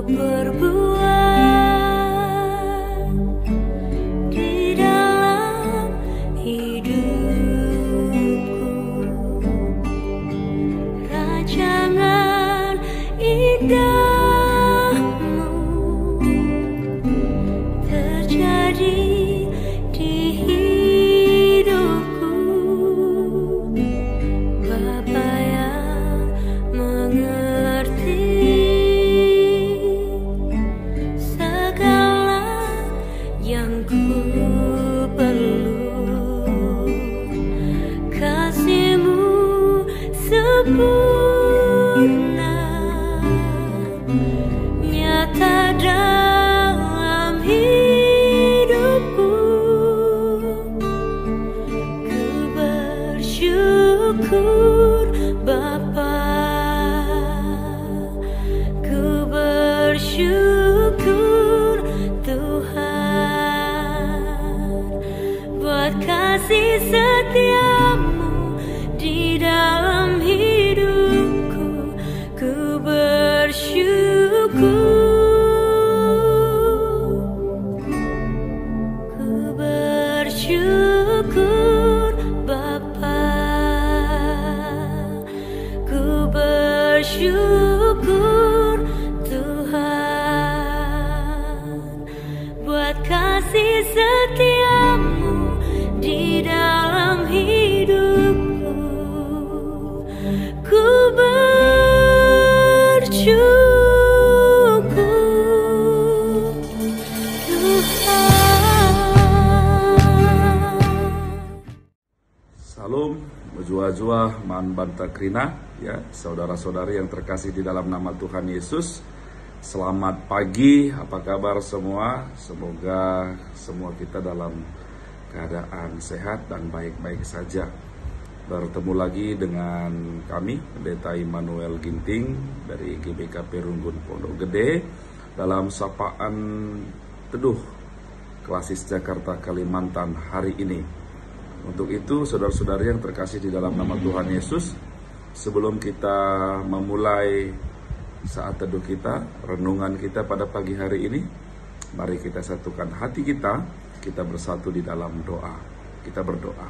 perbuat di dalam hidupku, rancangan indahmu terjadi di hidupku. Bapa yang mengerti segala yang ku perlu, kasih-Mu sempurna nyata dalam hidupku. Ku bersyukur Bapa, ku bersyukur Tuhan buat kasih setia-Mu di dalam hidupku. Ku bersyukur Bapa, ku bersyukur Tuhan buat kasih setia-Mu di dalam hidupku. Ku bersyukur Tuhan. Salam, Jua-jua Man Banta Krina, ya, saudara-saudari yang terkasih di dalam nama Tuhan Yesus. Selamat pagi, apa kabar semua? Semoga semua kita dalam keadaan sehat dan baik-baik saja. Bertemu lagi dengan kami, Pendeta Immanuel Ginting dari GBK Perunggun Pondok Gede dalam sapaan teduh Klasis Jakarta Kalimantan hari ini. Untuk itu, saudara-saudari yang terkasih di dalam nama Tuhan Yesus, sebelum kita memulai saat teduh kita, renungan kita pada pagi hari ini, mari kita satukan hati kita bersatu di dalam doa. Kita berdoa.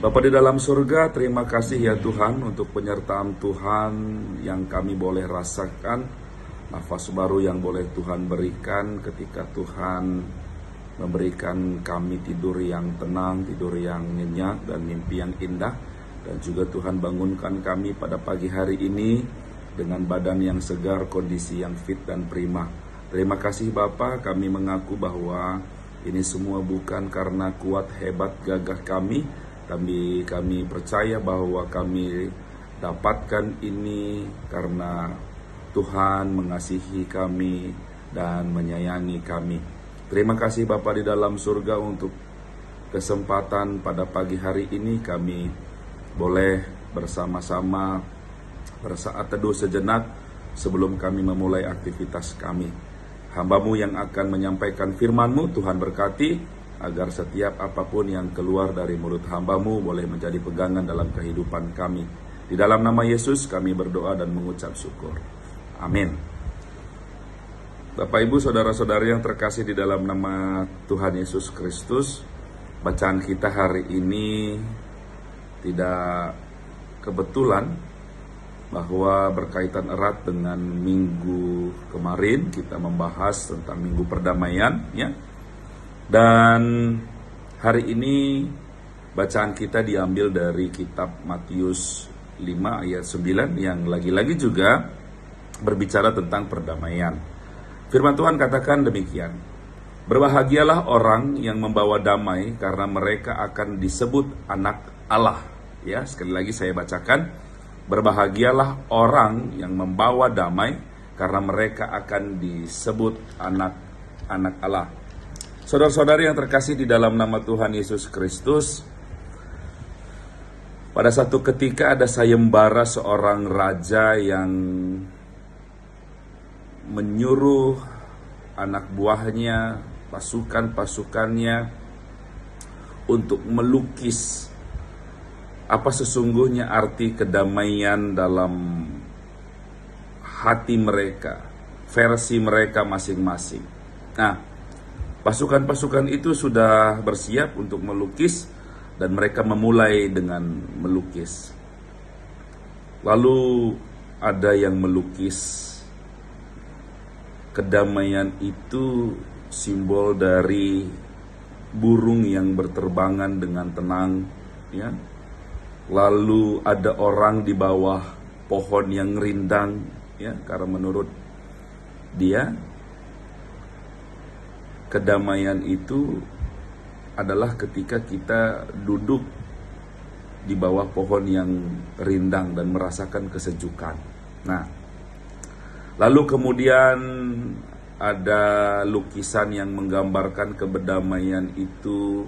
Bapa di dalam surga, terima kasih ya Tuhan untuk penyertaan Tuhan yang kami boleh rasakan, nafas baru yang boleh Tuhan berikan ketika Tuhan memberikan kami tidur yang tenang, tidur yang nyenyak, dan mimpi yang indah. Dan juga Tuhan bangunkan kami pada pagi hari ini dengan badan yang segar, kondisi yang fit dan prima. Terima kasih Bapa, kami mengaku bahwa ini semua bukan karena kuat hebat gagah kami, tapi kami percaya bahwa kami dapatkan ini karena Tuhan mengasihi kami dan menyayangi kami. Terima kasih Bapa di dalam surga untuk kesempatan pada pagi hari ini kami boleh bersama-sama bersaat teduh sejenak sebelum kami memulai aktivitas kami. Hamba-Mu yang akan menyampaikan firman-Mu, Tuhan berkati agar setiap apapun yang keluar dari mulut hamba-Mu boleh menjadi pegangan dalam kehidupan kami. Di dalam nama Yesus kami berdoa dan mengucap syukur. Amin. Bapak, Ibu, saudara-saudari yang terkasih di dalam nama Tuhan Yesus Kristus, bacaan kita hari ini tidak kebetulan bahwa berkaitan erat dengan minggu kemarin kita membahas tentang minggu perdamaian, ya. Dan hari ini bacaan kita diambil dari kitab Matius 5 ayat 9 yang lagi-lagi juga berbicara tentang perdamaian. Firman Tuhan katakan demikian, berbahagialah orang yang membawa damai karena mereka akan disebut anak Allah. Ya, sekali lagi saya bacakan, berbahagialah orang yang membawa damai karena mereka akan disebut anak-anak Allah. Saudara-saudari yang terkasih di dalam nama Tuhan Yesus Kristus, pada satu ketika ada sayembara seorang raja yang menyuruh anak buahnya, pasukan-pasukannya untuk melukis apa sesungguhnya arti kedamaian dalam hati mereka, versi mereka masing-masing. Nah, pasukan-pasukan itu sudah bersiap untuk melukis dan mereka memulai dengan melukis. Lalu ada yang melukis kedamaian itu simbol dari burung yang berterbangan dengan tenang, ya. Lalu ada orang di bawah pohon yang rindang, ya, karena menurut dia kedamaian itu adalah ketika kita duduk di bawah pohon yang rindang dan merasakan kesejukan. Nah, lalu kemudian ada lukisan yang menggambarkan kedamaian itu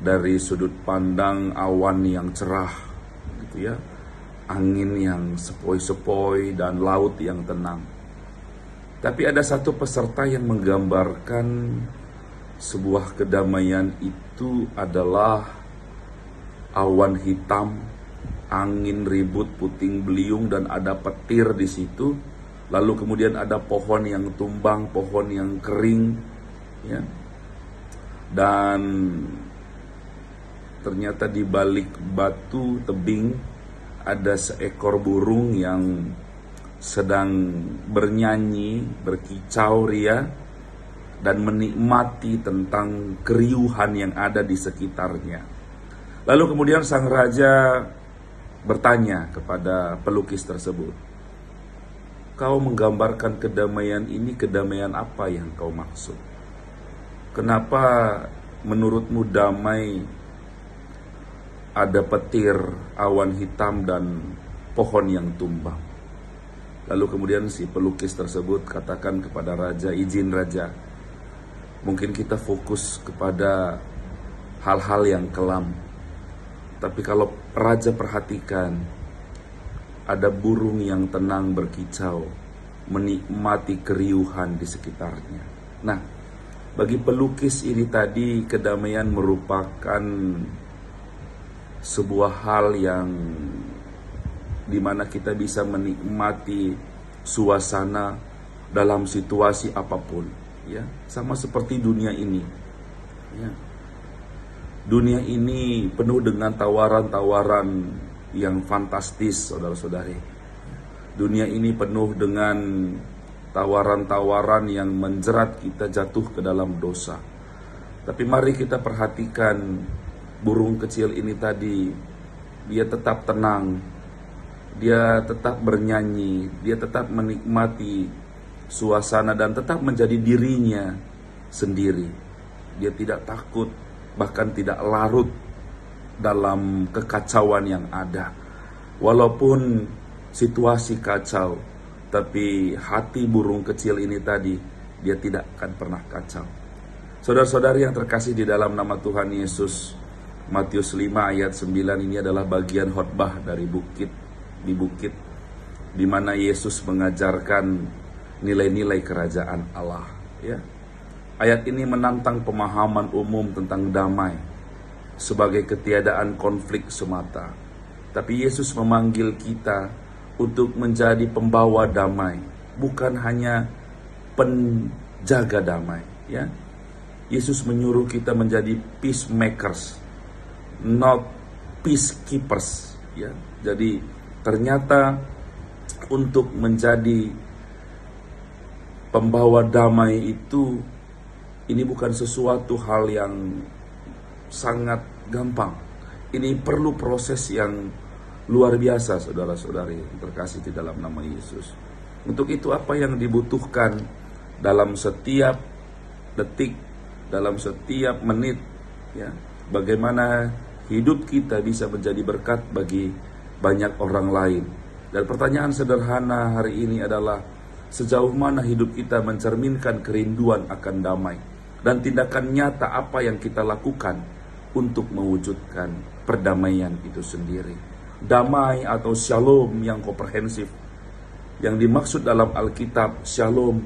dari sudut pandang awan yang cerah, gitu ya, angin yang sepoi-sepoi dan laut yang tenang. Tapi ada satu peserta yang menggambarkan sebuah kedamaian itu adalah awan hitam, angin ribut, puting beliung, dan ada petir di situ. Lalu kemudian ada pohon yang tumbang, pohon yang kering, ya. Dan ternyata di balik batu tebing ada seekor burung yang sedang bernyanyi, berkicau ria, dan menikmati tentang keriuhan yang ada di sekitarnya. Lalu kemudian sang raja bertanya kepada pelukis tersebut, "Kau menggambarkan kedamaian ini, kedamaian apa yang kau maksud? Kenapa menurutmu damai ada petir, awan hitam, dan pohon yang tumbang?" Lalu kemudian si pelukis tersebut katakan kepada raja, "Izin raja, mungkin kita fokus kepada hal-hal yang kelam. Tapi kalau raja perhatikan, ada burung yang tenang berkicau, menikmati keriuhan di sekitarnya." Nah, bagi pelukis ini tadi, kedamaian merupakan sebuah hal yang dimana kita bisa menikmati suasana dalam situasi apapun, ya, sama seperti dunia ini, ya. Dunia ini penuh dengan tawaran-tawaran yang fantastis, saudara-saudari. Dunia ini penuh dengan tawaran-tawaran yang menjerat kita jatuh ke dalam dosa. Tapi mari kita perhatikan burung kecil ini tadi, dia tetap tenang, dia tetap bernyanyi, dia tetap menikmati suasana dan tetap menjadi dirinya sendiri. Dia tidak takut, bahkan tidak larut dalam kekacauan yang ada. Walaupun situasi kacau, tapi hati burung kecil ini tadi, dia tidak akan pernah kacau. Saudara-saudari yang terkasih di dalam nama Tuhan Yesus, Matius 5 ayat 9 ini adalah bagian khotbah dari di bukit, di mana Yesus mengajarkan nilai-nilai kerajaan Allah, ya. Ayat ini menantang pemahaman umum tentang damai sebagai ketiadaan konflik semata. Tapi Yesus memanggil kita untuk menjadi pembawa damai, bukan hanya penjaga damai, ya. Yesus menyuruh kita menjadi peacemakers, not peacekeepers, ya. Jadi ternyata untuk menjadi pembawa damai itu, ini bukan sesuatu hal yang sangat gampang. Ini perlu proses yang luar biasa, saudara-saudari terkasih di dalam nama Yesus. Untuk itu apa yang dibutuhkan dalam setiap detik, dalam setiap menit, ya, bagaimana hidup kita bisa menjadi berkat bagi banyak orang lain. Dan pertanyaan sederhana hari ini adalah, sejauh mana hidup kita mencerminkan kerinduan akan damai, dan tindakan nyata apa yang kita lakukan untuk mewujudkan perdamaian itu sendiri. Damai atau shalom yang komprehensif, yang dimaksud dalam Alkitab shalom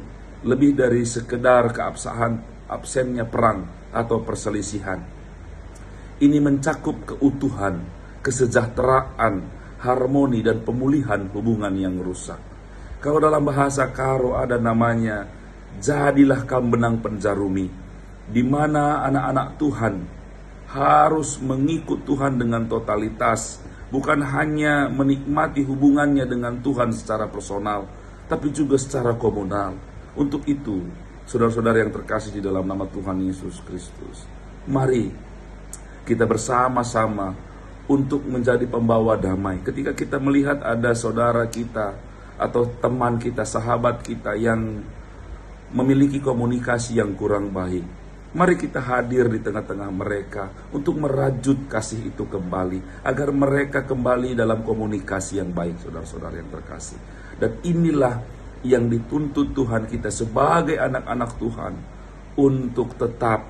lebih dari sekedar absennya perang atau perselisihan. Ini mencakup keutuhan, kesejahteraan, harmoni, dan pemulihan hubungan yang rusak. Kalau dalam bahasa Karo ada namanya, jadilah kambenang penjarumi, di mana anak-anak Tuhan harus mengikut Tuhan dengan totalitas, bukan hanya menikmati hubungannya dengan Tuhan secara personal, tapi juga secara komunal. Untuk itu, saudara-saudara yang terkasih di dalam nama Tuhan Yesus Kristus, mari kita bersama-sama untuk menjadi pembawa damai. Ketika kita melihat ada saudara kita atau teman kita, sahabat kita yang memiliki komunikasi yang kurang baik, mari kita hadir di tengah-tengah mereka untuk merajut kasih itu kembali, agar mereka kembali dalam komunikasi yang baik, saudara-saudara yang terkasih. Dan inilah yang dituntut Tuhan kita sebagai anak-anak Tuhan, untuk tetap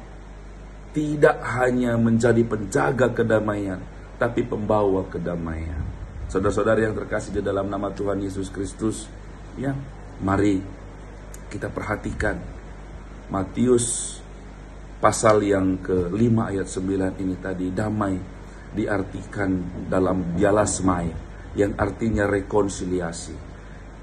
tidak hanya menjadi penjaga kedamaian, tapi pembawa kedamaian. Saudara-saudara yang terkasih di dalam nama Tuhan Yesus Kristus, ya, mari kita perhatikan Matius pasal yang ke-5 ayat 9 ini tadi. Damai diartikan dalam dialasmai, yang artinya rekonsiliasi.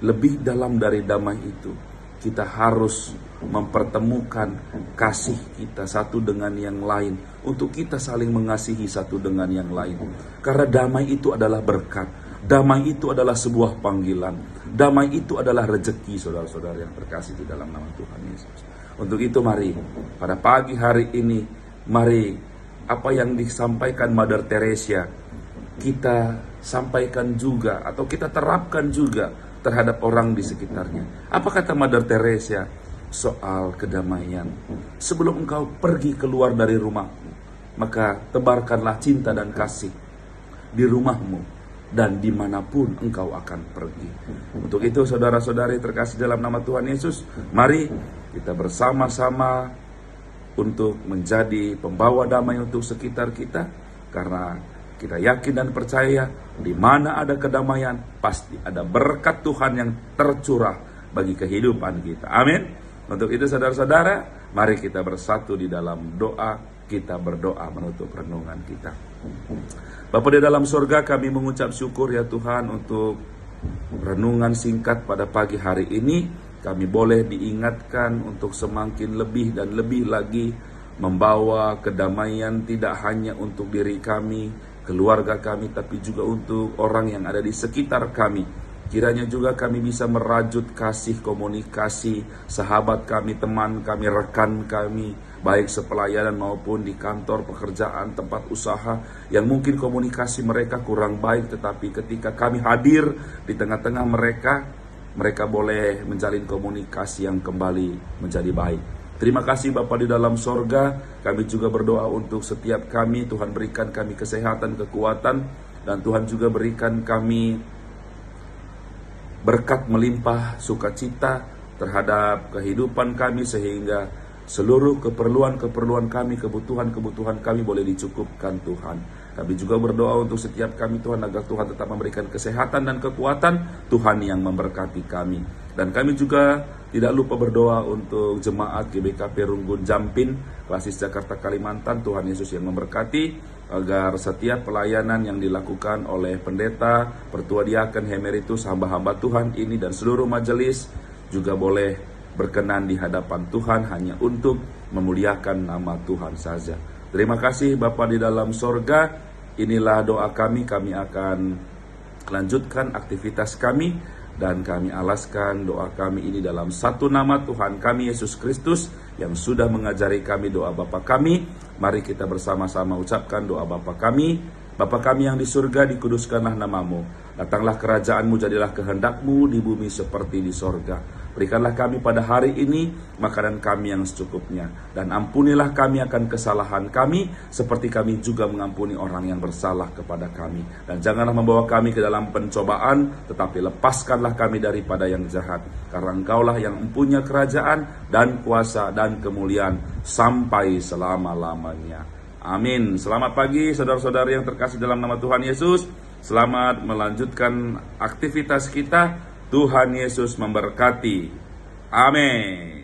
Lebih dalam dari damai itu, kita harus mempertemukan kasih kita satu dengan yang lain, untuk kita saling mengasihi satu dengan yang lain. Karena damai itu adalah berkat, damai itu adalah sebuah panggilan, damai itu adalah rezeki, saudara-saudara yang terkasih di dalam nama Tuhan Yesus. Untuk itu mari pada pagi hari ini, mari apa yang disampaikan Mother Teresa kita sampaikan juga, atau kita terapkan juga terhadap orang di sekitarnya. Apa kata Mother Teresa soal kedamaian? Sebelum engkau pergi keluar dari rumahmu, maka tebarkanlah cinta dan kasih di rumahmu dan dimanapun engkau akan pergi. Untuk itu saudara-saudari terkasih dalam nama Tuhan Yesus, mari kita bersama-sama untuk menjadi pembawa damai untuk sekitar kita. Karena kita yakin dan percaya, di mana ada kedamaian, pasti ada berkat Tuhan yang tercurah bagi kehidupan kita. Amin. Untuk itu saudara-saudara, mari kita bersatu di dalam doa. Kita berdoa menutup renungan kita. Bapa di dalam surga, kami mengucap syukur ya Tuhan untuk renungan singkat pada pagi hari ini. Kami boleh diingatkan untuk semakin lebih dan lebih lagi membawa kedamaian, tidak hanya untuk diri kami, keluarga kami, tapi juga untuk orang yang ada di sekitar kami. Kiranya juga kami bisa merajut kasih komunikasi sahabat kami, teman kami, rekan kami, baik sepelayanan maupun di kantor pekerjaan, tempat usaha, yang mungkin komunikasi mereka kurang baik, tetapi ketika kami hadir di tengah-tengah mereka, mereka boleh menjalin komunikasi yang kembali menjadi baik. Terima kasih Bapa di dalam sorga. Kami juga berdoa untuk setiap kami. Tuhan berikan kami kesehatan, kekuatan, dan Tuhan juga berikan kami berkat melimpah sukacita terhadap kehidupan kami, sehingga seluruh keperluan-keperluan kami, kebutuhan-kebutuhan kami boleh dicukupkan Tuhan. Kami juga berdoa untuk setiap kami Tuhan, agar Tuhan tetap memberikan kesehatan dan kekuatan, Tuhan yang memberkati kami. Dan kami juga tidak lupa berdoa untuk jemaat GBKP Runggun Jampin, Klasis Jakarta Kalimantan. Tuhan Yesus yang memberkati, agar setiap pelayanan yang dilakukan oleh pendeta, pertua diaken, emeritus, hamba-hamba Tuhan ini dan seluruh majelis juga boleh berkenan di hadapan Tuhan hanya untuk memuliakan nama Tuhan saja. Terima kasih Bapa di dalam sorga. Inilah doa kami. Kami akan lanjutkan aktivitas kami, dan kami alaskan doa kami ini dalam satu nama Tuhan kami Yesus Kristus yang sudah mengajari kami doa Bapa kami. Mari kita bersama-sama ucapkan doa Bapa kami. Bapa kami yang di surga, dikuduskanlah namamu. Datanglah kerajaanmu, jadilah kehendakmu di bumi seperti di sorga. Berikanlah kami pada hari ini makanan kami yang secukupnya. Dan ampunilah kami akan kesalahan kami, seperti kami juga mengampuni orang yang bersalah kepada kami. Dan janganlah membawa kami ke dalam pencobaan, tetapi lepaskanlah kami daripada yang jahat. Karena Engkaulah yang mempunyai kerajaan dan kuasa dan kemuliaan sampai selama-lamanya. Amin. Selamat pagi saudara-saudara yang terkasih dalam nama Tuhan Yesus. Selamat melanjutkan aktivitas kita. Tuhan Yesus memberkati. Amin.